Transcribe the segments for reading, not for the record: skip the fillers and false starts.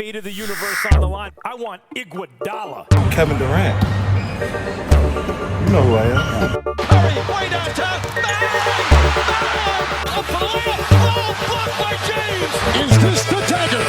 fate of the universe on the line. I want Iguodala. Kevin Durant. You know who I am. Hurry, way downtown. Bang! Up for the layup. Oh, blocked by James. Is this the dagger?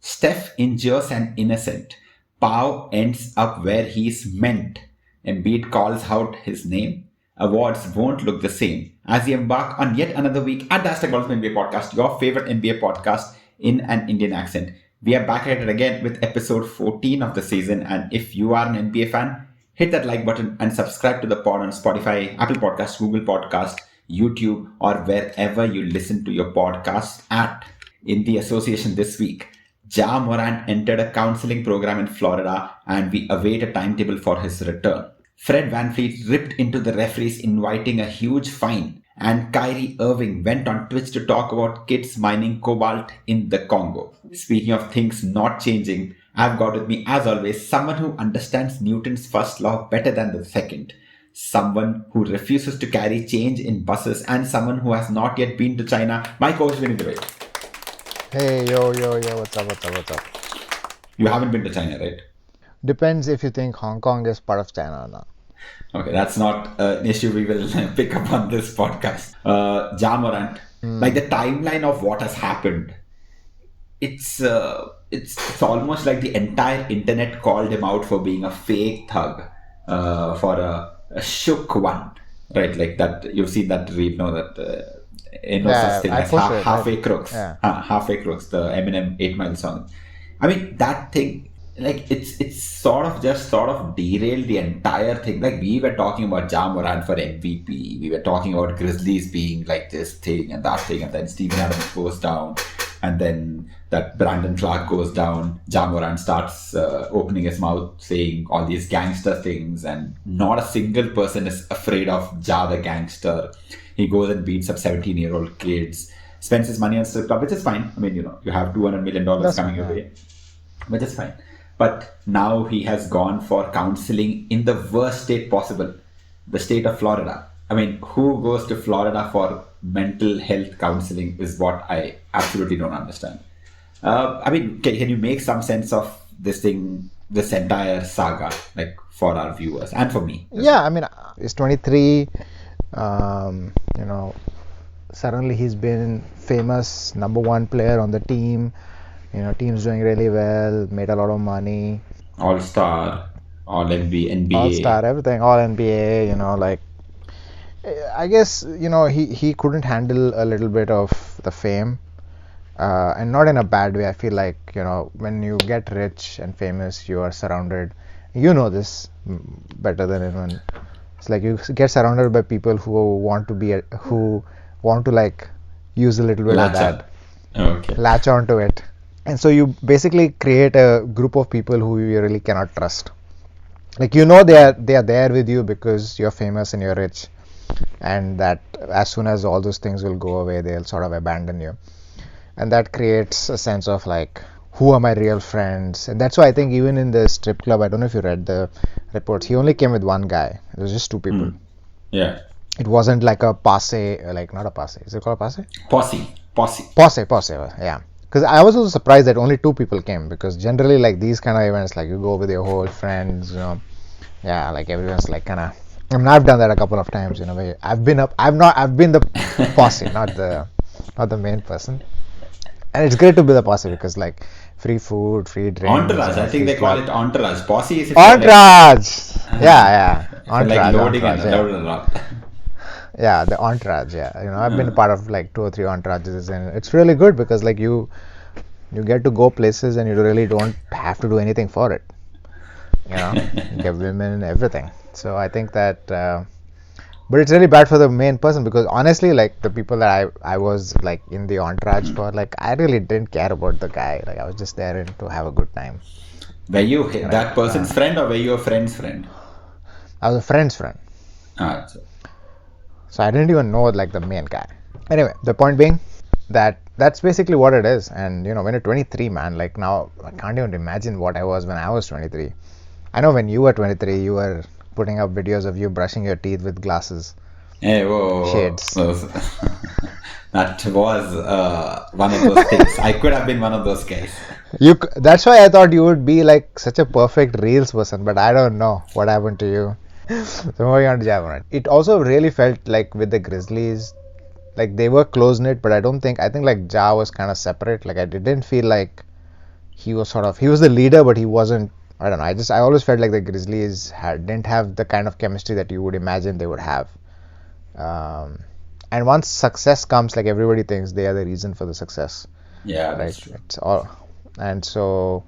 Steph injures an innocent. Pau ends up where he's meant. Embiid calls out his name. Awards won't look the same. As we embark on yet another week at the #NBA podcast, your favorite NBA podcast in an Indian accent. We are back at it again with episode 14 of the season. And if you are an NBA fan, hit that like button and subscribe to the pod on Spotify, Apple Podcasts, Google Podcasts, YouTube, or wherever you listen to your podcast at. In the association this week, Ja Morant entered a counseling program in Florida and we await a timetable for his return. Fred VanVleet ripped into the referees inviting a huge fine, and Kyrie Irving went on Twitch to talk about kids mining cobalt in the Congo. Speaking of things not changing, I've got with me as always someone who understands Newton's first law better than the second, someone who refuses to carry change in buses, and someone who has not yet been to China. My coach Vineet and Ashwin. Hey, yo, what's up? You haven't been to China, right? Depends if you think Hong Kong is part of China or not. Okay, that's not an issue we will pick up on this podcast. Ja Morant, like the timeline of what has happened, it's almost like the entire internet called him out for being a fake thug, for a shook one, right? Like that, you've seen that read, no, that no such thing as halfway crooks. Yeah. Halfway crooks, the Eminem 8 Mile song. I mean, that thing, like it's sort of derailed the entire thing. Like we were talking about Ja Morant for MVP, we were talking about Grizzlies being like this thing and that thing, and then Steven Adams goes down, and then that Brandon Clark goes down. Ja Morant starts opening his mouth saying all these gangster things, and not a single person is afraid of Ja the gangster. He goes and beats up 17-year-old kids, spends his money on strip club, which is fine. I mean, you have $200 million coming your way, which is fine. But now he has gone for counseling in the worst state possible, the state of Florida. I mean, who goes to Florida for mental health counseling is what I absolutely don't understand. I mean, can you make some sense of this thing, this entire saga, like for our viewers and for me? Yeah, I mean, he's 23. Suddenly he's been famous, #1 player on the team. Team's doing really well, made a lot of money. All-star, All-NBA. All-star, everything, All-NBA, I guess, he couldn't handle a little bit of the fame. And not in a bad way. I feel like, when you get rich and famous, you are surrounded. You know this better than anyone. It's like you get surrounded by people who want to use a little bit of that. Okay. Latch onto it. And so you basically create a group of people who you really cannot trust. Like, they are there with you because you're famous and you're rich. And that as soon as all those things will go away, they'll sort of abandon you. And that creates a sense of like, who are my real friends? And that's why I think even in the strip club, I don't know if you read the reports, he only came with one guy. It was just two people. Yeah. It wasn't like a posse, not a posse. Is it called a posse? Posse, yeah. Because I was also surprised that only two people came, because generally like these kind of events, like you go with your whole friends, yeah, like everyone's like kind of. I mean, I've done that a couple of times, where I've been the posse, not the main person. And it's great to be the posse because like free food, free drinks. Entourage, I think they call it entourage. Posse is entourage. Yeah. Entourage. Like loading entourage, and loading a lot. Yeah, the entourage. Yeah, I've been a part of like 2 or 3 entourages, and it's really good because like you get to go places and you really don't have to do anything for it. You get women, everything. So I think that, but it's really bad for the main person because honestly, like the people that I was like in the entourage for, like I really didn't care about the guy. Like I was just there to have a good time. Were you that person's friend or were you a friend's friend? I was a friend's friend. So I didn't even know like the main guy. Anyway, the point being that that's basically what it is. And when you're 23, man, like now I can't even imagine what I was when I was 23. I know when you were 23, you were putting up videos of you brushing your teeth with glasses. Hey, whoa, Shades. whoa. That was one of those things. I could have been one of those guys. That's why I thought you would be like such a perfect reels person, but I don't know what happened to you. So moving on to Jamoran. It also really felt like with the Grizzlies, like they were close knit, but I think like Ja was kind of separate. Like I didn't feel like he was the leader, but he wasn't. I don't know. I always felt like the Grizzlies didn't have the kind of chemistry that you would imagine they would have. Um, and once success comes, like everybody thinks they are the reason for the success, Yeah, that's right? true. It's all, and so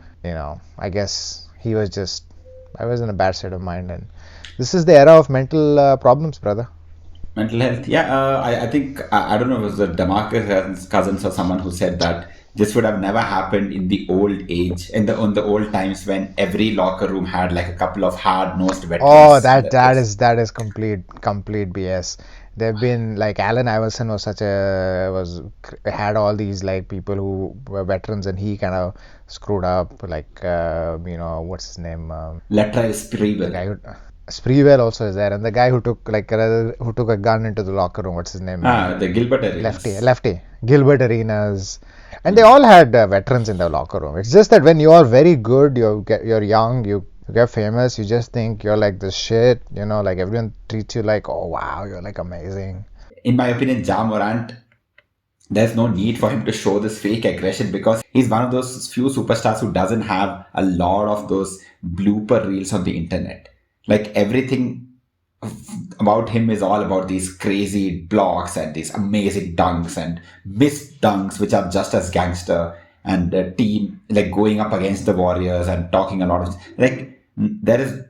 I guess I was in a bad state of mind, and this is the era of mental problems, brother. Mental health. Yeah, I think, I don't know, if it was the Demarcus Cousins or someone who said that this would have never happened in the old age, on the old times when every locker room had like a couple of hard-nosed Oh, veterans. that is complete BS. There've been like Allen Iverson had all these like people who were veterans, and he kind of screwed up. Like what's his name? Lateral The Sprewell. guy who Sprewell also is there, and the guy who took a gun into the locker room. What's his name? The Gilbert Arenas. Lefty, Gilbert Arenas, and they all had veterans in the locker room. It's just that when you are very good, you're young, you get famous, you just think you're like the shit. Like everyone treats you like, oh wow, you're like amazing. In my opinion, Ja Morant, there's no need for him to show this fake aggression because he's one of those few superstars who doesn't have a lot of those blooper reels on the internet. Like everything about him is all about these crazy blocks and these amazing dunks and missed dunks, which are just as gangster, and a team like going up against the Warriors and talking a lot of like there is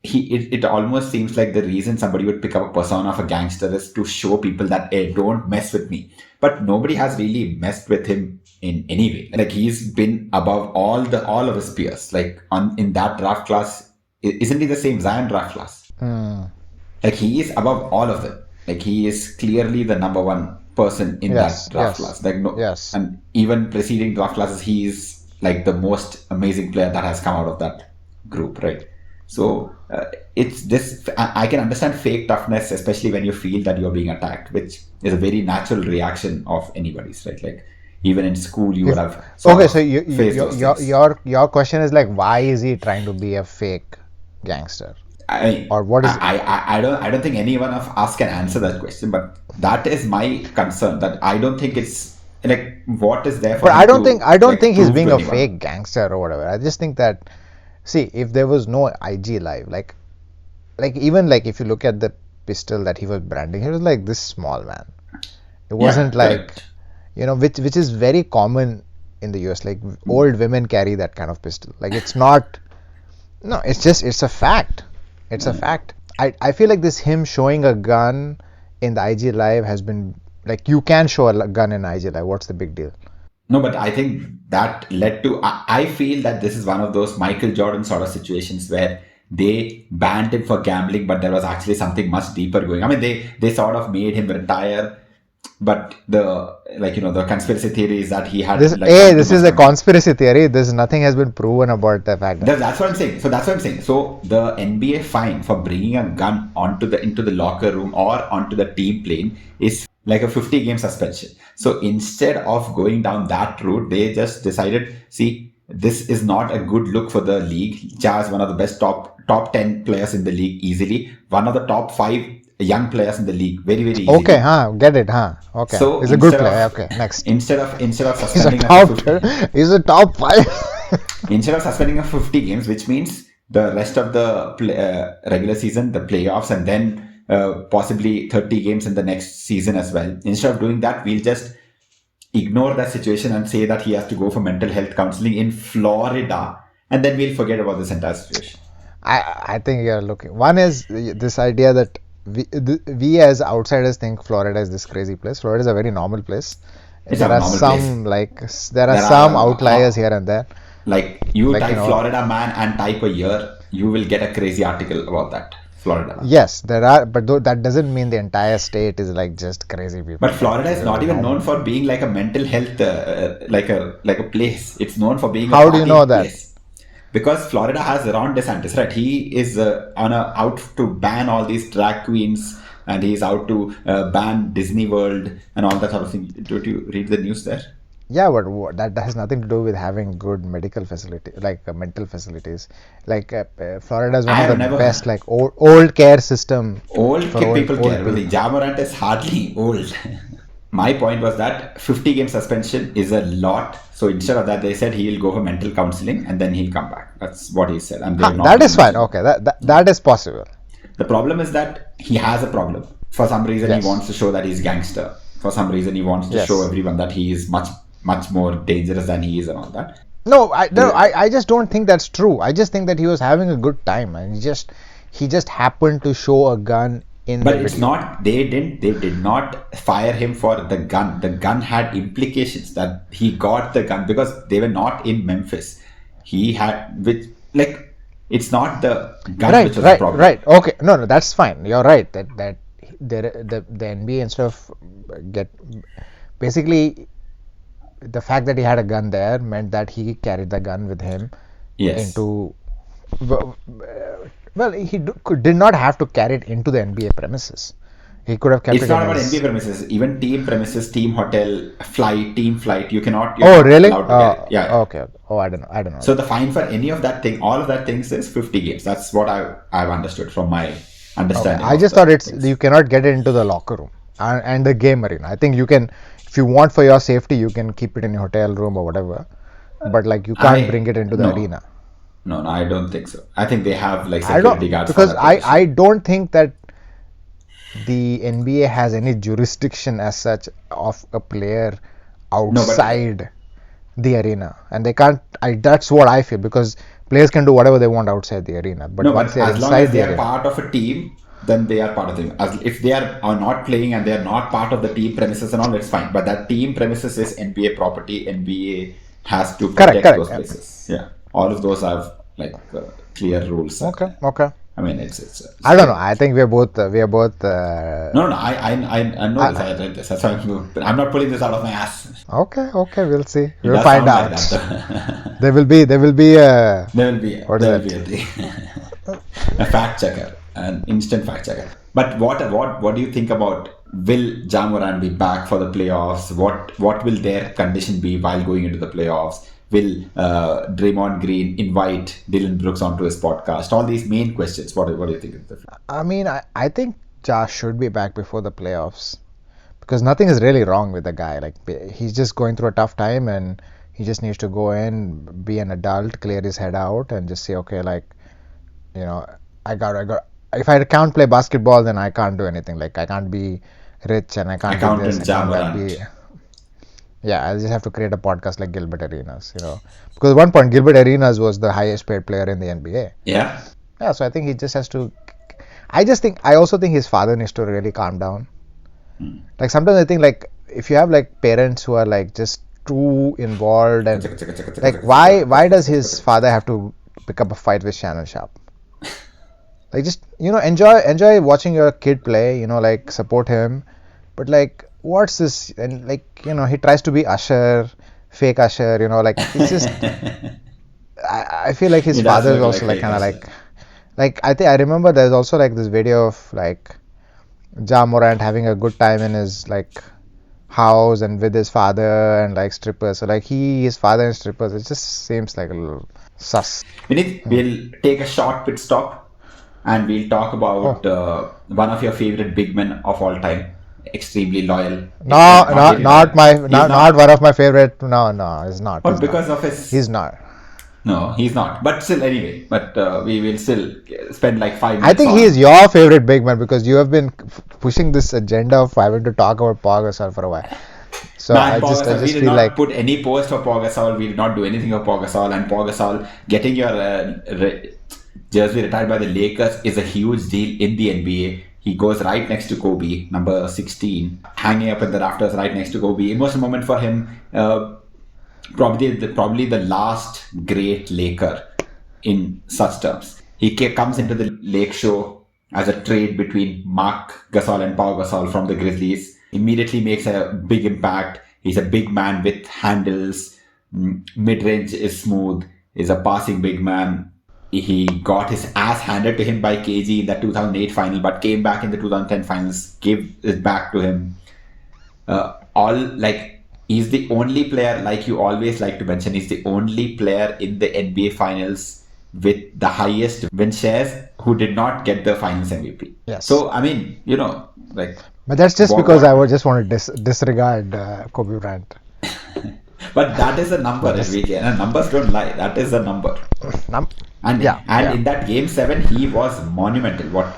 it almost seems like the reason somebody would pick up a persona of a gangster is to show people that, hey, don't mess with me. But nobody has really messed with him in any way. Like he's been above all of his peers. Like in that draft class, isn't he the same Zion draft class? Like he is above all of them. Like he is clearly the number one person in that draft class. Like no, Yes. and even preceding draft classes, he is like the most amazing player that has come out of that group, right? So it's this. I can understand fake toughness, especially when you feel that you're being attacked, which is a very natural reaction of anybody's, right? Like even in school, you would have Okay, so faced those things. your question is like, why is he trying to be a fake gangster? I mean, Or what is I don't think any one of us can answer that question, but that is my concern. That I don't think it's like what is there for. But him I don't like, think he's prove being to a anyone. fake gangster or whatever. I just think that, see, if there was no IG live, like even like if you look at the pistol that he was branding, he was like this small, man. It wasn't like, which is very common in the US. Like old women carry that kind of pistol. Like it's not, no, it's a fact. It's a fact. I feel like him showing a gun in the IG live has been like, you can show a gun in IG live. What's the big deal? No, but I think that led to. I feel that this is one of those Michael Jordan sort of situations where they banned him for gambling, but there was actually something much deeper going. I mean, they sort of made him retire, but the conspiracy theory is that he had like This is a conspiracy theory. Nothing has been proven about the fact that. That's what I'm saying. So that's what I'm saying. So the NBA fine for bringing a gun into the locker room or onto the team plane is like a 50-game suspension. So instead of going down that route, they just decided, see, this is not a good look for the league. Ja is one of the best top 10 players in the league easily. One of the top 5 young players in the league, very very easily. Okay, get it, okay. So he's a good player. Okay, next. Instead of He's a suspending he's a top 5. instead of suspending a 50 games, which means the rest of the regular season, the playoffs, and then possibly 30 games in the next season as well. Instead of doing that, we'll just ignore that situation and say that he has to go for mental health counseling in Florida, and then we'll forget about this entire situation. I think you're looking. One is this idea that we as outsiders think Florida is this crazy place. Florida is a very normal place. There are some outliers here and there. Like type Florida man and type a year, you will get a crazy article about that. Florida. Yes, there are, but that doesn't mean the entire state is like just crazy people. But Florida is not even known for being like a mental health like a place. It's known for being. How do you know that? Place. Because Florida has Ron DeSantis, right? He is out to ban all these drag queens, and he's out to ban Disney World and all that sort of thing. Did you read the news there? Yeah, but that has nothing to do with having good medical facility, like mental facilities. Like Florida is one of the best, like old care system. Old people care. People. Ja Morant is hardly old. My point was that 50-game suspension is a lot. So instead of that, they said he'll go for mental counseling and then he'll come back. That's what he said. And that is fine. Okay, that is possible. The problem is that he has a problem. For some reason, he wants to show that he's gangster. For some reason, he wants to show everyone that he is much more dangerous than he is and all that. No, I just don't think that's true. I just think that he was having a good time and he just happened to show a gun in but the it's video. Not they did not fire him for the gun. The gun had implications that he got the gun because they were not in Memphis. He had it's not the gun which was the problem. Right. Okay. No, that's fine. You're right. That the NBA instead of basically the fact that he had a gun there meant that he carried the gun with him into. Well, he did not have to carry it into the NBA premises. He could have kept it. It's not about NBA premises. Even team premises, team hotel, team flight. You cannot. Oh, really? Allowed to carry it. Yeah. Okay. Oh, I don't know. So the fine for any of that thing, all of that things is 50 games. That's what I've understood from my understanding. Okay. I just thought you cannot get it into the locker room and the game arena. I think you can, if you want for your safety, you can keep it in your hotel room or whatever. But you can't bring it into the arena. No, I don't think so. I think they have security guards. Because I don't think that the NBA has any jurisdiction as such of a player outside the arena, and they can't. That's what I feel, because players can do whatever they want outside the arena. But once they're as long inside as they the are arena, part of a team, then they are part of the team. If they are not playing and they are not part of the team premises and all, it's fine. But that team premises is NBA property. NBA has to protect those places. Yeah, all of those have clear rules. Okay. I mean, it's I don't know. I think we are both. No. I know this. I read this. That's why I'm not pulling this out of my ass. Okay. We'll see. We'll find out. Like there will be a fact checker, an instant fact checker. But what do you think about, will Ja Morant be back for the playoffs? What will their condition be while going into the playoffs? Will Draymond Green invite Dylan Brooks onto his podcast? All these main questions. What do you think of the? I mean, I think Ja should be back before the playoffs, because nothing is really wrong with the guy. He's just going through a tough time, and he just needs to go in, be an adult, clear his head out, and just say, okay, I got. If I can't play basketball, then I can't do anything. I can't be rich, and I can't do this. Yeah, I just have to create a podcast like Gilbert Arenas, because at one point Gilbert Arenas was the highest paid player in the NBA. Yeah. Yeah, so I think he just has to. I also think his father needs to really calm down. Sometimes I think if you have parents who are just too involved, and why does his father have to pick up a fight with Shannon Sharp? Just enjoy watching your kid play, support him, but what's this? And he tries to be Usher, fake Usher, it's just. I feel like his father is also I remember there's also this video of Ja Morant having a good time in his house and with his father and strippers. So his father and strippers, it just seems a little sus. Vineet, we'll take a short pit stop and we'll talk about one of your favorite big men of all time. Extremely loyal. Not one of my favorite. No, he's not. But because of his. He's not. No, he's not. But still, anyway. But we will still spend 5 minutes. I think he is your favorite big man, because you have been pushing this agenda of having to talk about Pau Gasol for a while. So I just we did feel not put any post for Pau Gasol. We did not do anything for Pau Gasol. And Pau Gasol getting your jersey retired by the Lakers is a huge deal in the NBA. He goes right next to Kobe, number 16, hanging up in the rafters right next to Kobe. Emotional moment for him. Probably the last great Laker in such terms. He comes into the Lake Show as a trade between Marc Gasol and Pau Gasol from the Grizzlies. Immediately makes a big impact. He's a big man with handles. Mid-range is smooth. He's a passing big man. he got his ass handed to him by KG in the 2008 final, but came back in the 2010 finals, gave it back to him. All like he's the only player, like you always like to mention, he's the only player in the NBA finals with the highest win shares who did not get the finals MVP. Yes. So I mean, like. But that's just because I would just want to disregard Kobe Bryant. But that is a number, and numbers don't lie. That is a number. And in that game 7, he was monumental.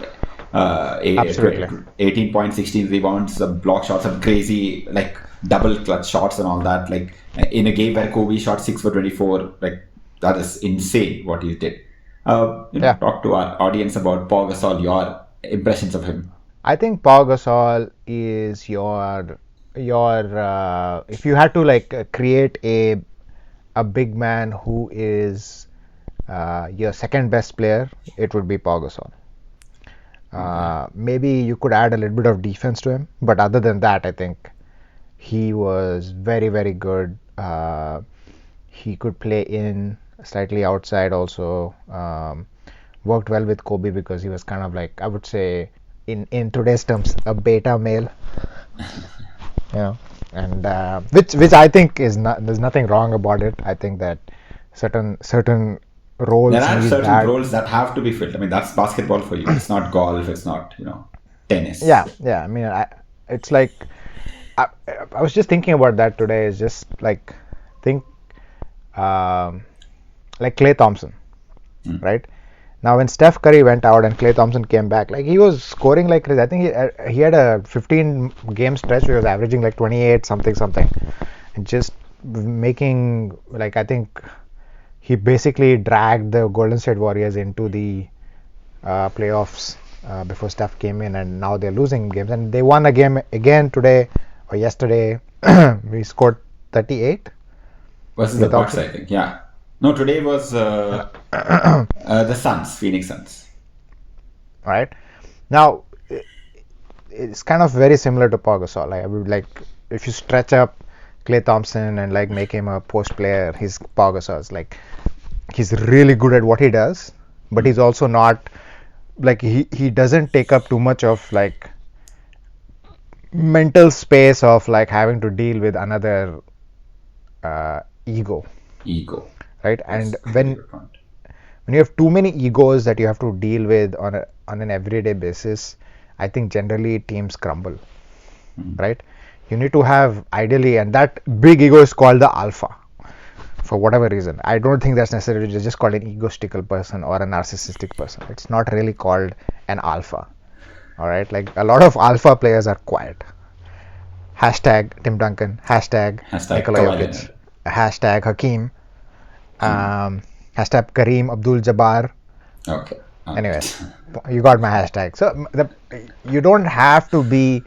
Absolutely. 18 points, 16 rebounds, some block shots, some crazy like double clutch shots and all that. Like in a game where Kobe shot 6 for 24, like that is insane what he did. Talk to our audience about Pau Gasol, your impressions of him. I think Pau Gasol is your if you had to like create a big man who is your second best player, it would be Pau Gasol. Maybe you could add a little bit of defense to him, but other than that, I think he was very, very good. He could play in, slightly outside also. Worked well with Kobe because he was kind of like, I would say, in today's terms, a beta male. And which I think is not, there's nothing wrong about it. I think that certain roles, there are certain roles that have to be filled. I mean, that's basketball for you. It's not golf. It's not tennis. Yeah. I mean, it's like I was just thinking about that today. Is just like think like Klay Thompson, right? Now, when Steph Curry went out and Klay Thompson came back, like he was scoring like crazy. I think he had a 15-game stretch where he was averaging like 28 something, and just making like I think he basically dragged the Golden State Warriors into the playoffs before Steph came in, and now they're losing games. And they won a game again today or yesterday. We scored 38. Versus the Bucks, I think. Yeah. No, today was the Suns, Phoenix Suns. All right. Now, it's kind of very similar to Pau Gasol. Like, I would like if you stretch up Klay Thompson and like make him a post player, he's Pau Gasol. Like he's really good at what he does, but he's also not like he doesn't take up too much of like mental space of like having to deal with another ego. Right, and when you have too many egos that you have to deal with on an everyday basis, I think generally teams crumble. Right, you need to have ideally, and that big ego is called the alpha for whatever reason. I don't think that's necessarily just called an egotistical person or a narcissistic person. It's not really called an alpha. All right, like a lot of alpha players are quiet. Hashtag Tim Duncan, hashtag Nikola Jokic, hashtag Hakeem. Hashtag Kareem Abdul-Jabbar. Okay. Anyways, you got my hashtag. So you don't have to be,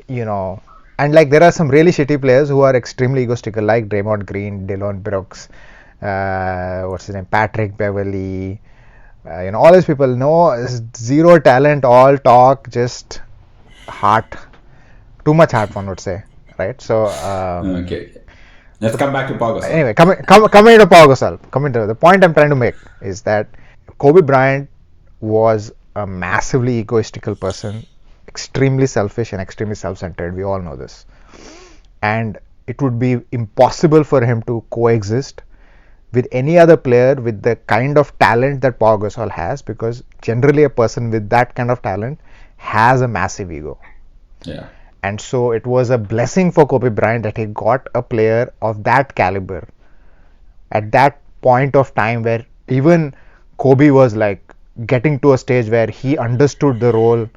and like there are some really shitty players who are extremely egotistical, like Draymond Green, Dillon Brooks, what's his name, Patrick Beverley, all these people. No, zero talent, all talk, just heart, too much heart, one would say, right? So okay. Let's come back to Pau Gasol. Anyway, coming to Pau Gasol. The point I'm trying to make is that Kobe Bryant was a massively egoistical person, extremely selfish and extremely self-centered. We all know this. And it would be impossible for him to coexist with any other player with the kind of talent that Pau Gasol has, because generally a person with that kind of talent has a massive ego. Yeah. And so it was a blessing for Kobe Bryant that he got a player of that caliber at that point of time where even Kobe was like getting to a stage where he understood the role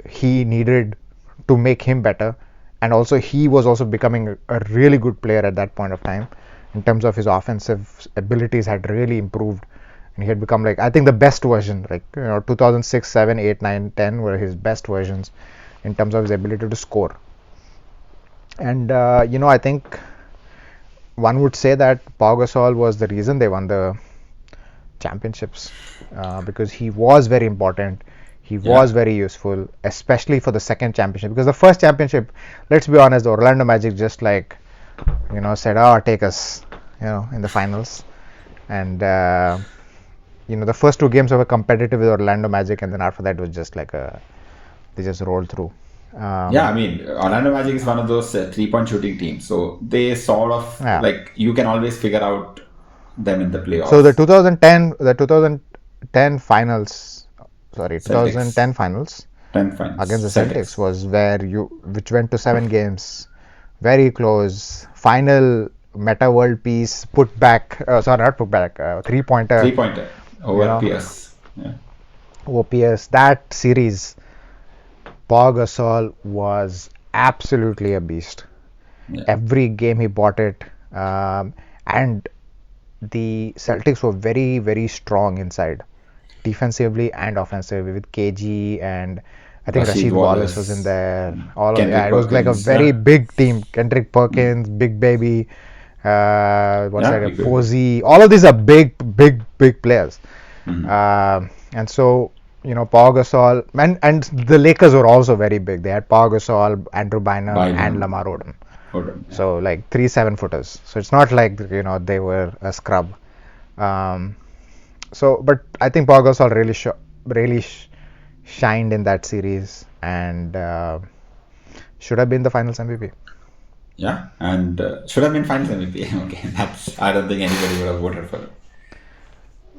he needed to make him better, and also he was also becoming a really good player at that point of time in terms of his offensive abilities had really improved, and he had become like I think the best version, like 2006, 7, 8, 9, 10 were his best versions in terms of his ability to score. And I think one would say that Pau Gasol was the reason they won the championships, because he was very important. He was very useful, especially for the second championship, because the first championship, let's be honest, the Orlando Magic just like said, take us in the finals. And the first two games were competitive with Orlando Magic, and then after that was just like they just rolled through. Yeah, I mean, Orlando Magic is one of those three-point shooting teams, so they sort of Yeah. like you can always figure out them in the playoffs. So the 2010 finals, sorry, Celtics. 2010 finals 10 finals against the Celtics was which went to 7 games, very close. Final meta world peace, put back, sorry, not put back, three-pointer. Three-pointer over PS. Yeah. OPS. That series, Pau Gasol was absolutely a beast. Yeah. Every game he bought it, and the Celtics were very, very strong inside, defensively and offensively, with KG and I think Rasheed Rasheed Wallace was in there. It was like a very big team. Kendrick Perkins, Big Baby, Posey. All of these are big players. And so, Pau Gasol, and the Lakers were also very big. They had Pau Gasol, Andrew Bynum, and Lamar Odom. So like 3 7-footers. So it's not like they were a scrub. But I think Pau Gasol really shined in that series and should have been the Finals MVP. Yeah, and should have been Finals MVP. Okay, I don't think anybody would have voted for it.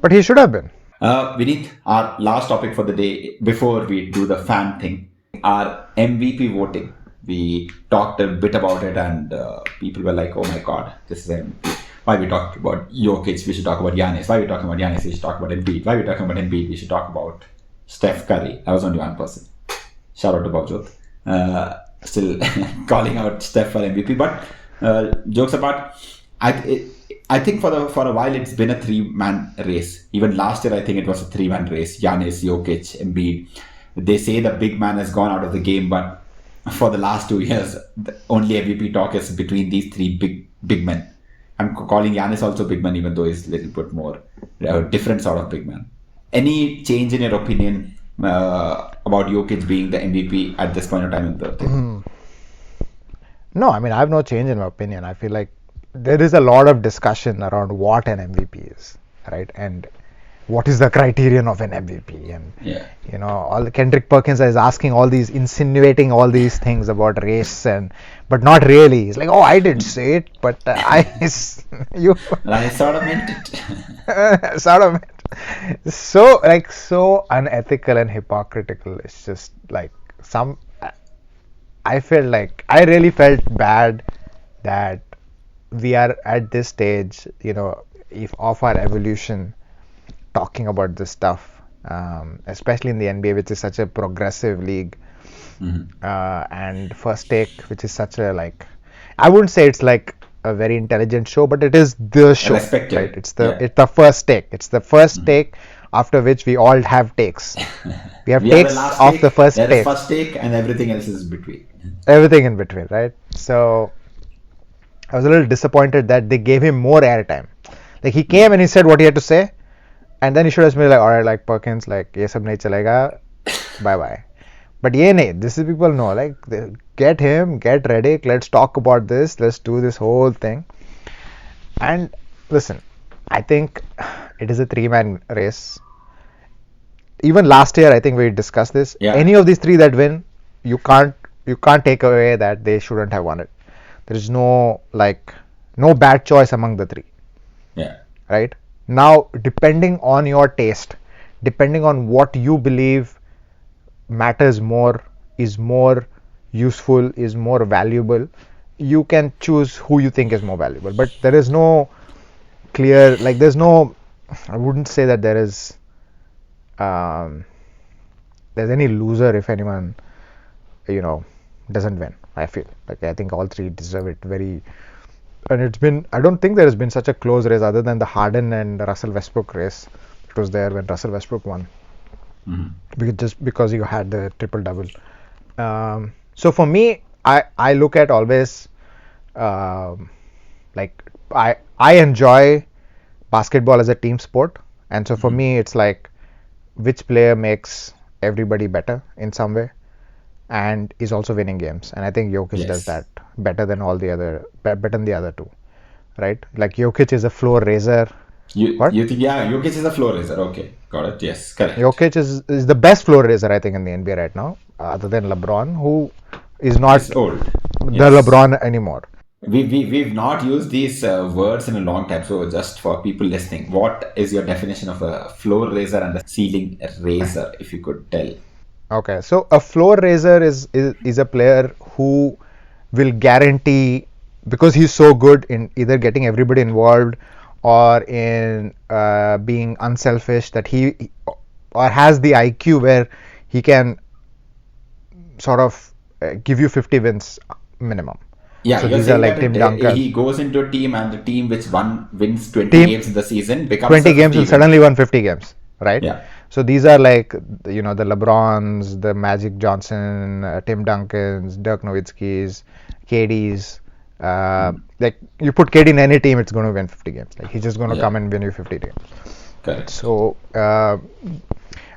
But he should have been. Vineet, our last topic for the day before we do the fan thing, our MVP voting. We talked a bit about it, and people were like, "Oh my God, this is MVP. Why we talked about Jokic? We should talk about Giannis. Why we talking about Giannis? We should talk about Embiid. Why we talking about Embiid? We should talk about Steph Curry." I was only one person. Shout out to Bhavjot. Still calling out Steph for MVP, but jokes apart, I think for a while it's been a 3-man race. Even last year, I think it was a 3-man race. Giannis, Jokic, Embiid. They say the big man has gone out of the game, but for the last 2 years, the only MVP talk is between these three big men. I'm calling Giannis also big man, even though he's a little bit more different sort of big man. Any change in your opinion about Jokic being the MVP at this point of time in the thing? No, I mean, I have no change in my opinion. I feel like there is a lot of discussion around what an MVP is, right? And what is the criterion of an MVP? And all the Kendrick Perkins is asking insinuating all these things about race, but not really. He's like, "Oh, I didn't say it, but I sort of meant it." Sort of meant. So unethical and hypocritical. It's just like I really felt bad that we are at this stage, of our evolution, talking about this stuff, especially in the NBA, which is such a progressive league, and First Take, which is such a I wouldn't say it's like a very intelligent show, but it is the show, right? It's the First Take. It's the first take after which we all have takes. We have takes of the first take. First take and everything else is in between. Everything in between, right? So I was a little disappointed that they gave him more airtime. Like he came and he said what he had to say, and then he should have been like, "Alright, like Perkins, like ye sab nahi chalega, bye bye." But ye nahi, this is people know, like get him, get ready, let's talk about this, let's do this whole thing. And listen, I think it is a 3-man race. Even last year, I think we discussed this. Yeah. Any of these 3 that win, you can't take away that they shouldn't have won it. There is no bad choice among the 3. Yeah. Right? Now, depending on your taste, depending on what you believe matters more, is more useful, is more valuable, you can choose who you think is more valuable. But there is no clear, I wouldn't say that there's any loser if anyone, doesn't win. I feel I think all 3 deserve it and I don't think there has been such a close race other than the Harden and Russell Westbrook race. It was there when Russell Westbrook won. Because you had the triple-double. So for me, I look at always I enjoy basketball as a team sport, and so for me it's like which player makes everybody better in some way and is also winning games, and I think Jokic does that better than the other 2, right? Like Jokic is a floor raiser, What? You think, yeah, Jokic is a floor raiser. Okay, got it. Yes, correct. Jokic is the best floor raiser, I think, in the NBA right now, other than LeBron, who is not It's old. the LeBron anymore. We've not used these words in a long time. So just for people listening, what is your definition of a floor raiser and a ceiling raiser, if you could tell? Okay, so a floor raiser is a player who will guarantee, because he's so good in either getting everybody involved or in being unselfish, that he or has the IQ where he can sort of give you 50 wins minimum. Yeah, So you're these saying are like that Tim Duncan. he goes into a team and the team which wins 20 Team- games in the season becomes 20 a games 50 will suddenly win 50 games, right? Yeah. So these are like, the LeBrons, the Magic Johnson, Tim Duncans, Dirk Nowitzki's, KD's. Like you put KD in any team, it's going to win 50 games. Like he's just going to Yeah. come and win you 50 games. Correct. So,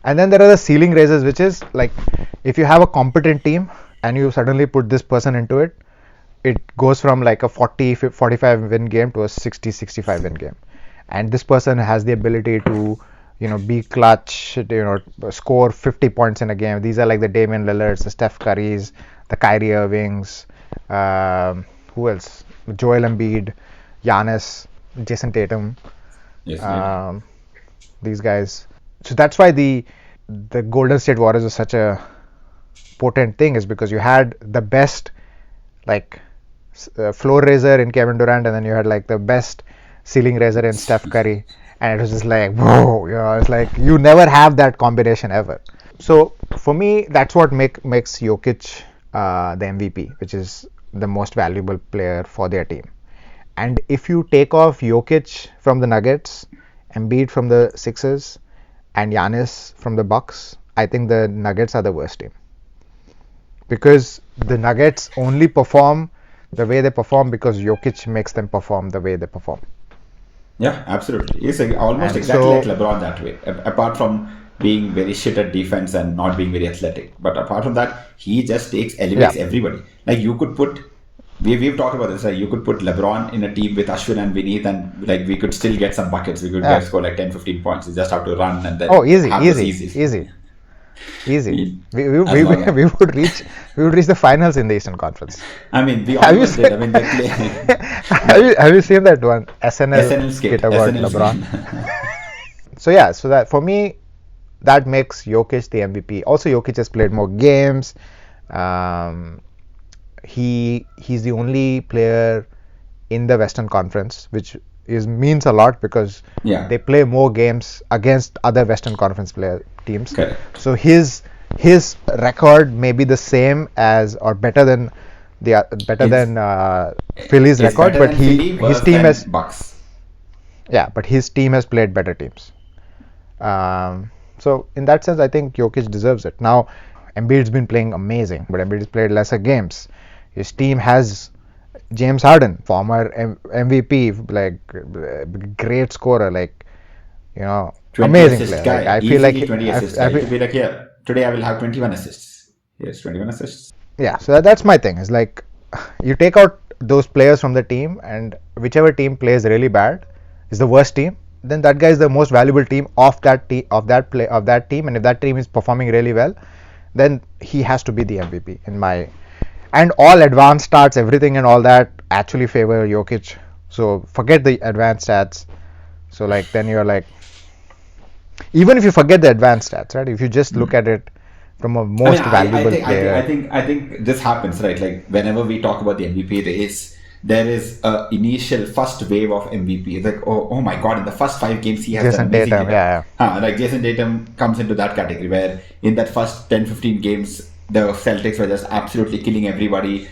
and then there are the ceiling raisers, which is like if you have a competent team and you suddenly put this person into it, it goes from like a 45 win game to a 65 win game. And this person has the ability to, be clutch, score 50 points in a game. These are like the Damian Lillards, the Steph Currys, the Kyrie Irvings, who else? Joel Embiid, Giannis, Jason Tatum. Yes. These guys. So that's why the Golden State Warriors was such a potent thing, is because you had the best like floor raiser in Kevin Durant, and then you had like the best ceiling raiser in Steph Curry, and it was just like whoa, it's like you never have that combination ever. So for me, that's what makes Jokic the MVP, which is the most valuable player for their team. And if you take off Jokic from the Nuggets, Embiid from the Sixers, and Giannis from the Bucks, I think the Nuggets are the worst team, because the Nuggets only perform the way they perform because Jokic makes them perform the way they perform. Yeah, absolutely. He's almost And exactly so- like LeBron that way. Apart from being very shit at defense and not being very athletic, but apart from that, he just elevates everybody. Like you could put, we've talked about this. Right? You could put LeBron in a team with Ashwin and Vineet, and like we could still get some buckets. We could score like 10-15 points. You just have to run and then Easy. have those easy. We would reach the finals in the Eastern Conference. I mean, we Have you almost did. seen- I mean, they play. Have you seen that one SNL SNL skit skit. about SNL LeBron? skit. So yeah, so that for me, that makes Jokic the MVP. Also, Jokic has played more games. He's the only player in the Western Conference, which means a lot because Yeah. they play more games against other Western Conference teams. Correct. So his record may be the same as or better than Philly's It's record, better but than Philly, his worse team than has Bucks. but his team has played better teams. So in that sense, I think Jokic deserves it. Now, Embiid's been playing amazing, but Embiid's played lesser games. His team has James Harden, former MVP, like great scorer, like 20 amazing assist player. guy. Like, I feel like 20 assists. I Guy. feel- To be like, yeah, today I will have 21 assists. Yes, 21 assists. yeah. So that's my thing. Is like you take out those players from the team, and whichever team plays really bad is the worst team. Then that guy is the most valuable team of that team, and if that team is performing really well, then he has to be the MVP in my. And all advanced stats, everything and all that actually favor Jokic. So forget the advanced stats. So like then you're like, even if you forget the advanced stats, right? If you just look at it from a most valuable player. I think this happens, right? Like whenever we talk about the MVP race, there is a initial first wave of MVP. It's like, oh my God, in the first 5 games he has Jason done amazing. Tatum, Like Jason Tatum comes into that category where in that first 10-15 games, the Celtics were just absolutely killing everybody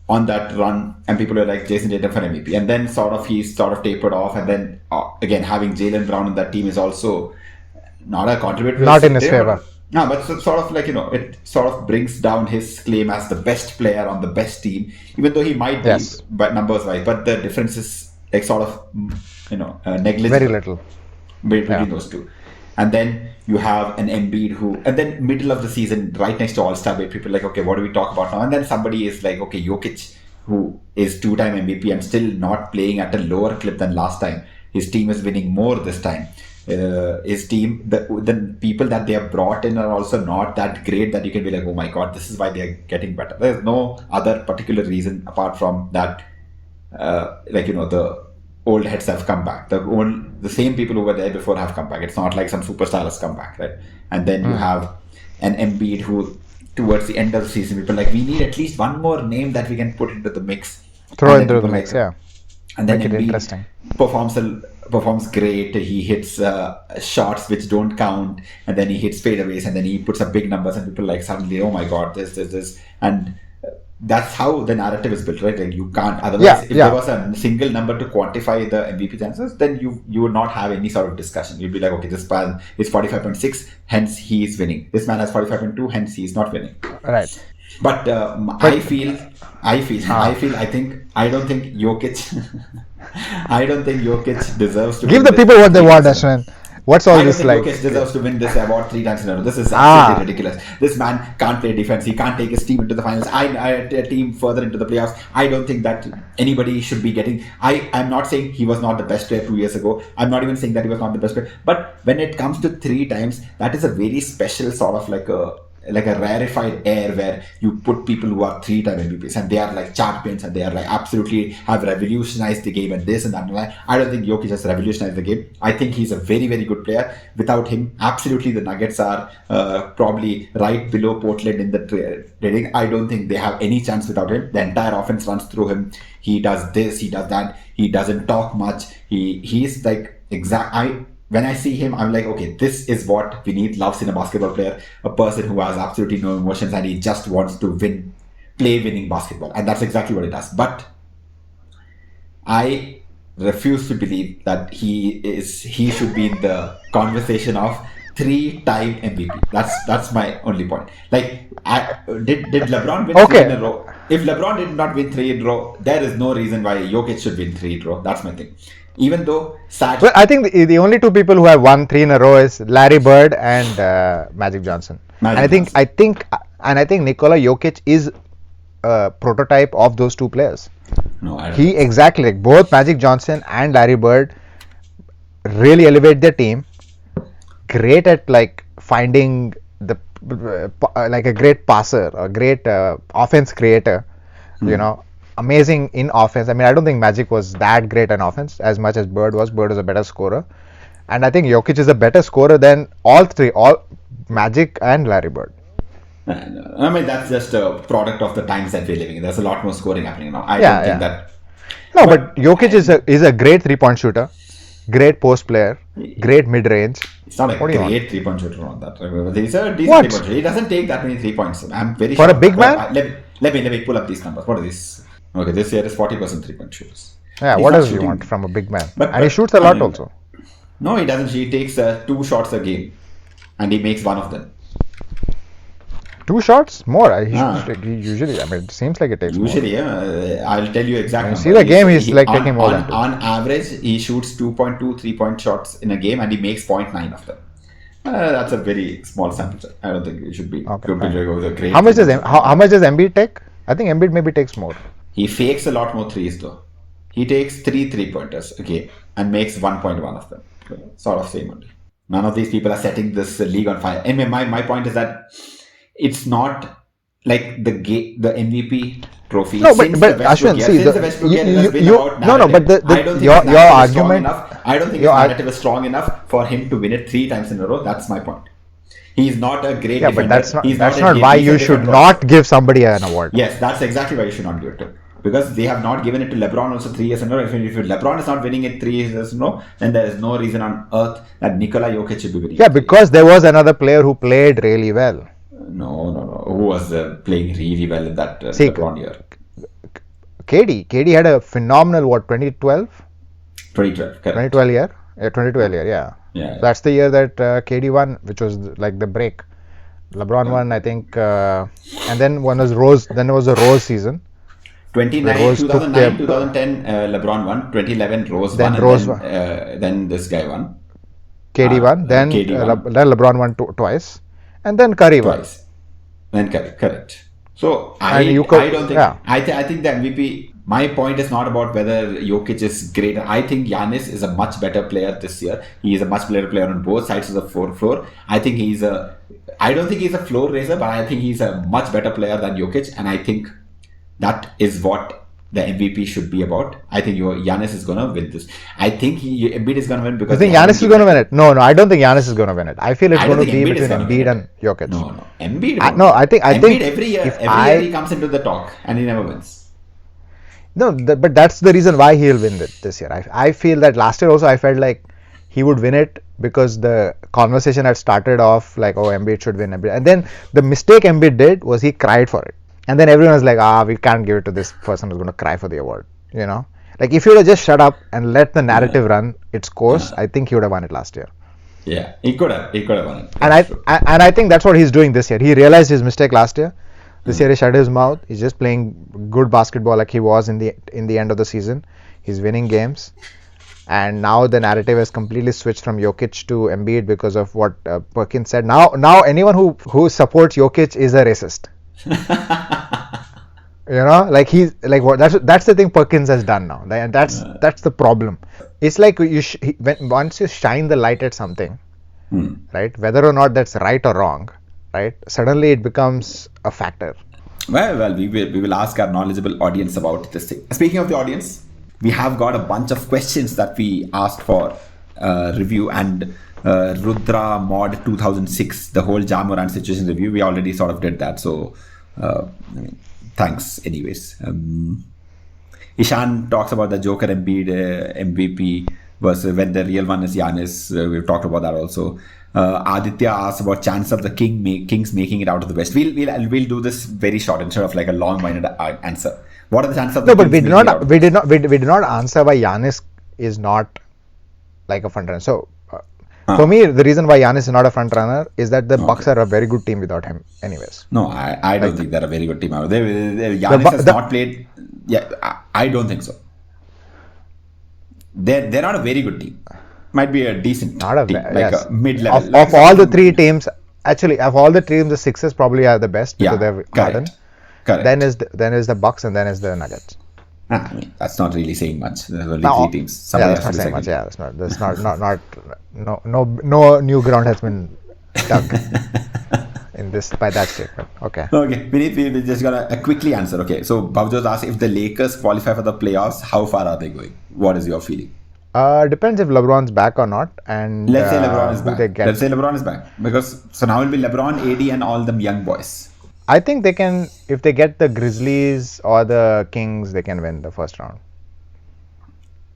on that run, and people were like Jason Tatum for MVP. And then he's tapered off, and then again having Jaylen Brown in that team is also not a contributor. Not in his favor. No, but sort of like, it sort of brings down his claim as the best player on the best team, even though he might be, but numbers wise. But the difference is like sort of, negligible. Very little. Between those two. And then you have an Embiid and then middle of the season, right next to All-Star break, people are like, okay, what do we talk about now? And then somebody is like, okay, Jokic, who is 2-time MVP and still not playing at a lower clip than last time. His team is winning more this time. His team, the people that they have brought in are also not that great that you can be like, oh my god, this is why they are getting better. There's no other particular reason apart from that, the old heads have come back. The same people who were there before have come back. It's not like some superstar has come back, right? And then you have an Embiid who, towards the end of the season, people like, we need at least one more name that we can put into the mix. Throw into the mix, yeah. And then make it Embiid interesting. Performs great. He hits shots which don't count, and then he hits fadeaways, and then he puts up big numbers, and people like suddenly, oh my god, this, and that's how the narrative is built, right? Like you can't otherwise. If there was a single number to quantify the MVP chances, then you would not have any sort of discussion. You'd be like, okay, this man is 45.6, hence he is winning. This man has 45.2, hence he is not winning. Right. But I don't think Jokic. I don't think Jokic deserves to give the people what they want, Ashwin. What's all this like? Jokic deserves to win this award 3 times in a row. This is absolutely ridiculous. This man can't play defense. He can't take his team into the finals. A team further into the playoffs. I don't think that anybody should be getting. I'm not saying he was not the best player 2 years ago. I'm not even saying that he was not the best player. But when it comes to 3 times, that is a very special sort of like a rarefied air where you put people who are 3-time MVPs and they are like champions and they are like absolutely have revolutionized the game and this and that. I don't think Jokic has revolutionized the game. I think he's a very, very good player. Without him, absolutely the Nuggets are probably right below Portland in the trading. I don't think they have any chance without him. The entire offense runs through him. He does this, he does that. He doesn't talk much. He's like when I see him, I'm like, okay, this is what Vineet loves in a basketball player. A person who has absolutely no emotions and he just wants to play winning basketball. And that's exactly what he does. But I refuse to believe that he should be in the conversation of 3-time MVP. That's my only point. Like, did LeBron win 3 in a row? If LeBron did not win 3 in a row, there is no reason why Jokic should win 3 in a row. That's my thing. Even though well, I think the only 2 people who have won 3 in a row is Larry Bird and Magic Johnson. I think Nikola Jokic is a prototype of those 2 players. No, I don't. He exactly like both Magic Johnson and Larry Bird really elevate their team. Great at like finding the like a great passer, a great offense creator. You know. Amazing in offense. I mean, I don't think Magic was that great in offense as much as Bird was. Bird was a better scorer. And I think Jokic is a better scorer than all Magic and Larry Bird. I mean, that's just a product of the times that we're living in. There's a lot more scoring happening now. I don't think that... No, but Jokic is a great 3-point shooter, great post player, great mid-range. It's not a great 3-point shooter on that. He's a decent 3-point shooter. He doesn't take that many 3 points. I'm very sure. For a big man? Let me pull up these numbers. What are these? Okay, this year is 40% 3-point shooters. Yeah, what else do you want from a big man? And he shoots a lot also. No, he doesn't. He takes 2 shots a game and he makes 1 of them. 2 shots? More. Usually, I mean, it seems like it takes usually, more. Yeah. I'll tell you exactly. You see the game, he's like taking more than 2. On average, he shoots 2.2 3-point shots in a game and he makes 0.9 of them. That's a very small sample set. I don't think it should be. Okay, how much does Embiid take? I think Embiid maybe takes more. He fakes a lot more threes though. He takes 3 3-pointers a game and makes 1.1 of them. Sort of same only. None of these people are setting this league on fire. And my point is that it's not like the MVP trophy. No, but Ashwin, see, your argument. I don't think his narrative is strong enough for him to win it 3 times in a row. That's my point. He's not a great defender. But that's not why you should not give somebody an award. Yes, that's exactly why you should not give it to. Because they have not given it to LeBron also 3 years in a row. If LeBron is not winning it 3 years in a row, then there is no reason on earth that Nikola Jokic should be winning. Yeah, because there was another player who played really well. No. Who was playing really well in that LeBron year? KD had a phenomenal 2012? 2012, correct. 2012 year? Yeah, 2012 year, yeah. Yeah. That's the year that KD won, which was like the break. LeBron won, I think, and then one was Rose. Then it was a Rose season. 2009, 2010, LeBron won. 2011, Rose won. Then this guy won. KD won. Then LeBron won twice, and then Curry won. Then Curry, correct. So I don't think. Yeah. I think the MVP My point is not about whether Jokic is great. I think Giannis is a much better player this year. He is a much better player on both sides of the floor. I think I don't think he's a floor raiser, but I think he's a much better player than Jokic, and I think that is what the MVP should be about. I think Giannis is going to win this. I think Embiid is going to win because... You think Giannis is going to win it? No, I don't think Giannis is going to win it. I feel it's going to be between Embiid and Jokic. No. Embiid. I think Embiid every year he comes into the talk and he never wins. No, but that's the reason why he'll win it this year. I feel that last year also I felt like he would win it because the conversation had started off like, oh, Embiid should win. And then the mistake Embiid did was he cried for it. And then everyone was like, we can't give it to this person who's going to cry for the award. Like if he would have just shut up and let the narrative run its course, I think he would have won it last year. Yeah, he could have won it. And I think that's what he's doing this year. He realized his mistake last year. This year he shut his mouth. He's just playing good basketball like he was in the end of the season. He's winning games. And now the narrative has completely switched from Jokic to Embiid because of what Perkins said. Now anyone who supports Jokic is a racist. Like he's like what that's the thing Perkins has done now, and that's the problem. It's like once you shine the light at something, right, whether or not that's right or wrong, right, suddenly it becomes a factor. Well, we will ask our knowledgeable audience about this thing. Speaking of the audience, we have got a bunch of questions that we asked for review, and Rudra Mod 2006, the whole Ja Morant situation review, we already sort of did that. So, thanks anyways. Ishan talks about the Joker Embiid MVP versus when the real one is Giannis. We've talked about that also. Aditya asks about chance of the Kings making it out of the West. We'll do this very short instead of like a long-winded answer. What are the chances of the Kings making it out of the West? We did not answer why Giannis is not like a front runner. So for me, the reason why Giannis is not a front runner is that the Bucks are a very good team without him anyways. No, I don't think they're a very good team. Giannis has not played. Yeah, I don't think so. They're not a very good team. Might be a decent team, like a mid-level. Of all the three teams, actually, of all the teams, the Sixers probably are the best because they're Harden. Correct. Then is the Bucks, and then is the Nuggets. I mean, that's not really saying much. There's only three teams. That's not saying much. Yeah, that's not. No new ground has been dug in this by that statement. Okay. Vineet, we're just gonna quickly answer. Okay, so Bhavjot asked if the Lakers qualify for the playoffs, how far are they going? What is your feeling? Depends if LeBron's back or not, and let's say LeBron is back. Let's say LeBron is back because so now it will be LeBron, AD, and all them young boys. I think they can, if they get the Grizzlies or the Kings, they can win the first round.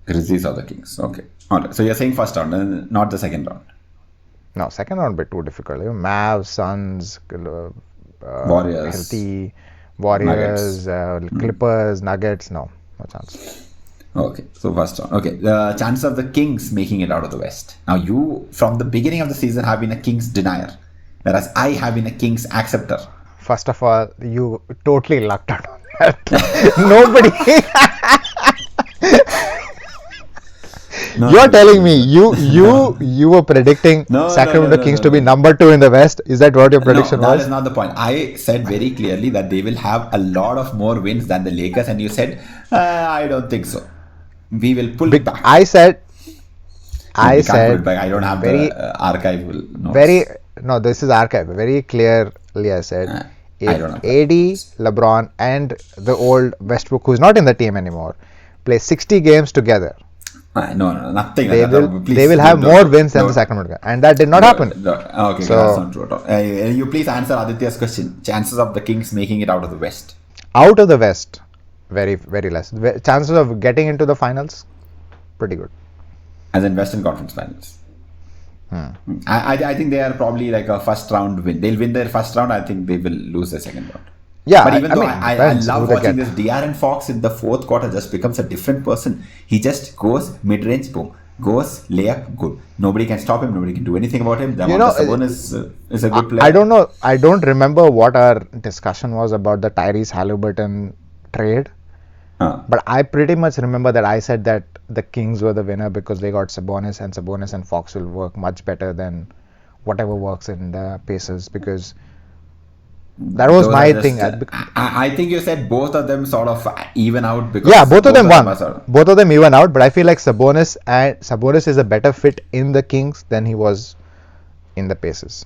Grizzlies or the Kings, okay. Alright, so you're saying first round and not the second round? No, second round a bit too difficult. Mavs, Suns, Warriors, healthy Warriors, Clippers, Nuggets. No chance. Okay, so first round. Okay, the chance of the Kings making it out of the West. Now you, from the beginning of the season, have been a Kings denier, whereas I have been a Kings acceptor. First of all, you totally lucked out on that. Nobody. You're telling me you were predicting Sacramento Kings to be number 2 in the West. Is that what your prediction was? That is not the point. I said very clearly that they will have a lot of more wins than the Lakers, and you said, I don't think so. We will pull it back. I said. I don't have the archival notes. This is archive. Very clearly I said, if AD, LeBron, and the old Westbrook, who's not in the team anymore, play 60 games together. No, nothing they like that. They will have more wins than the Sacramento, and that did not happen. Okay, so, that's not true at all. You please answer Aditya's question. Chances of the Kings making it out of the West? Out of the West, very, very less. Chances of getting into the finals, pretty good. As in Western Conference Finals. I think they are probably like a first round win. They'll win their first round. I think they will lose their second round. Yeah, but even I love watching this, De'Aaron Fox in the fourth quarter just becomes a different person. He just goes mid-range, boom. Goes, layup, good. Nobody can stop him. Nobody can do anything about him. Sabonis is a good player. I don't know. I don't remember what our discussion was about the Tyrese Halliburton trade. But I pretty much remember that I said that the Kings were the winner because they got Sabonis and Fox will work much better than whatever works in the Pacers because That was Those my are just, thing. I think you said both of them sort of even out because Yeah, both of them won. are sort of- Both of them even out, but I feel like Sabonis is a better fit in the Kings than he was in the Pacers.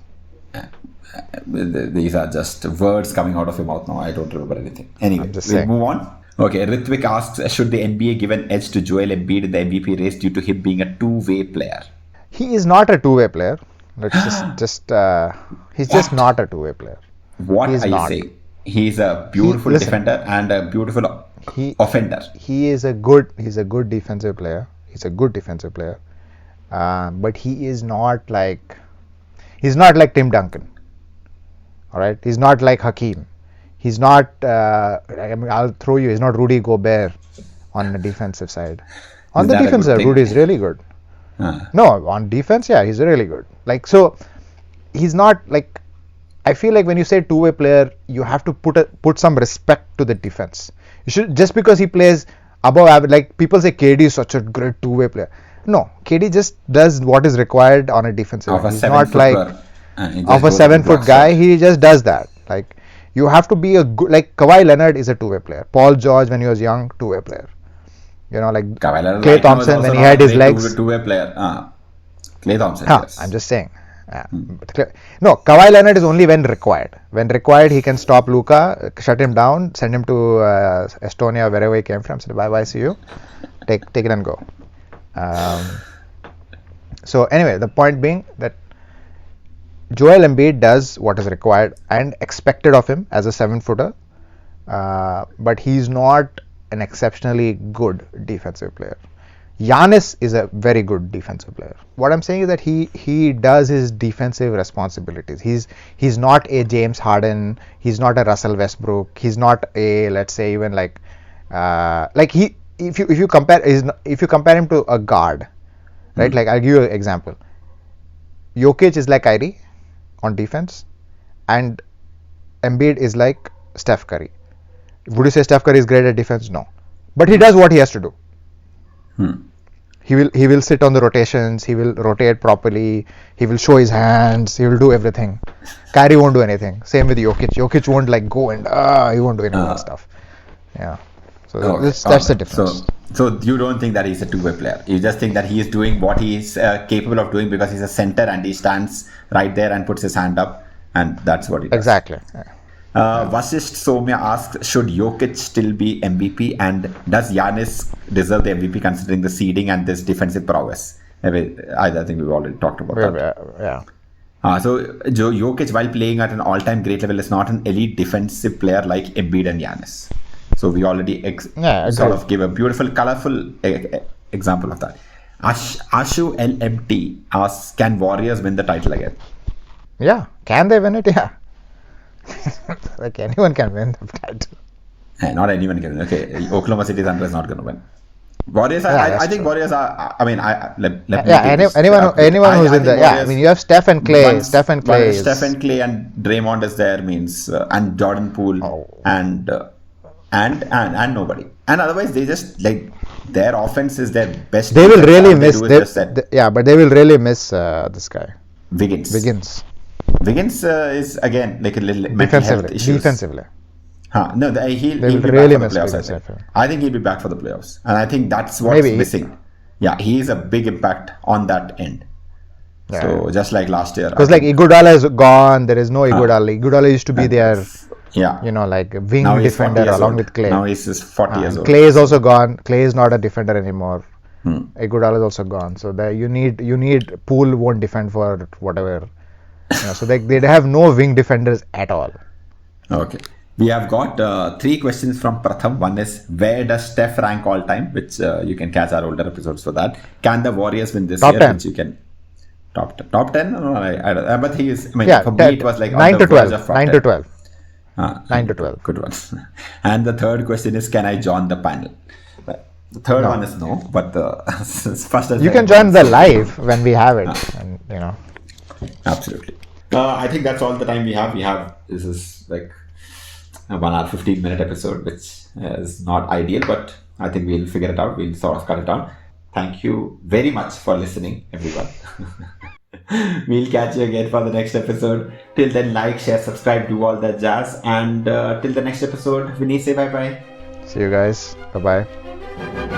These are just words coming out of your mouth now. I don't remember anything. Anyway, I'm just we'll saying. move on. Okay, Ritvik asks, should the NBA give an edge to Joel Embiid in the MVP race due to him being a two-way player? He is not a two-way player. Let's he's just not a two-way player. What He's are you not. saying? He's a beautiful Listen, defender and a beautiful offender. He's a good defensive player. He's a good defensive player. But he's not like Tim Duncan. All right, he's not like Hakeem. He's not. I'll throw you. He's not Rudy Gobert on the defensive side. On Is the that a defense good side, thing? Rudy is really good. No, on defense, yeah, he's really good. Like, so, he's not like. I feel like when you say two-way player, you have to put some respect to the defense. You should, just because he plays above average, like people say KD is such a great two-way player. No, KD just does what is required on a defensive Of end. a He's not like of a 7 7-foot guy. He just does that. Like, you have to be a good, like Kawhi Leonard is a two-way player. Paul George when he was young, two-way player. You know, like Klay Thompson when he had his legs. Two-way player. Klay Thompson. Yes. I'm just saying. No, Kawhi Leonard is only when required. When required, he can stop Luka, shut him down, send him to Estonia, wherever he came from. Say bye, see you. Take it and go. So anyway, the point being that Joel Embiid does what is required and expected of him as a 7-footer, but he's not an exceptionally good defensive player. Giannis is a very good defensive player. What I'm saying is that he does his defensive responsibilities. He's not a James Harden. He's not a Russell Westbrook. He's not a, let's say, even like if you compare him to a guard, right? Like, I'll give you an example. Jokic is like Kyrie on defense, and Embiid is like Steph Curry. Would you say Steph Curry is great at defense? No, but he does what he has to do. He will sit on the rotations. He will rotate properly. He will show his hands. He will do everything. Kyrie won't do anything. Same with Jokic. Jokic won't like go and he won't do any of that stuff. Yeah. So that's the difference. So you don't think that he's a two-way player? You just think that he is doing what he is capable of doing because he's a center and he stands right there and puts his hand up, and that's what he does. Exactly. Vasisht Somya asks, should Jokic still be MVP, and does Giannis deserve the MVP considering the seeding and this defensive prowess? I think we've already talked about that. Yeah. So Jokic, while playing at an all-time great level, is not an elite defensive player like Embiid and Giannis. So we already sort of give a beautiful, colorful example of that. Ashu LMT asks, can Warriors win the title again? Yeah. Can they win it? Yeah. Like, anyone can win the title. Not anyone can win. Okay, Oklahoma City Thunder is not going to win. Warriors, I think Warriors are. I mean, anyone who's in the. Yeah, I mean, you have Steph and Clay. Steph and Clay and Draymond is there means, and Jordan Poole and nobody. And otherwise, they just like their offense is their best. They will really miss. But they will really miss this guy. Wiggins is again like a little mental health issues. Defensively. No, he'll be really back for the playoffs. I think he'll be back for the playoffs, and I think that's what's missing. Yeah, he is a big impact on that end. Yeah. So just like last year, because like Iguodala is gone, there is no Iguodala. Iguodala used to be their, like wing defender along with Clay. Now he's 40 years old. Clay is also gone. Clay is not a defender anymore. Iguodala is also gone. So you need Poole won't defend for whatever. So they have no wing defenders at all. Okay. We have got 3 questions from Pratham. One is, where does Steph rank all time? Which you can catch our older episodes for that. Can the Warriors win this year? 10. Which you can top 10. No, I don't. But he is. I mean, for 10, me it was like 9 to 12. 9 to 12. 9 to 12. Good one. And the third question is, can I join the panel? The third one is no. But the first. You can join the live when we have it, and Absolutely. I think that's all the time we have. This is like a 1 hour 15-minute episode, which is not ideal, but I think we'll figure it out. We'll sort of cut it down. Thank you very much for listening, everyone. We'll catch you again for the next episode. Till then, like, share, subscribe, do all that jazz. And till the next episode, Vineet, say bye bye. See you guys. Bye bye.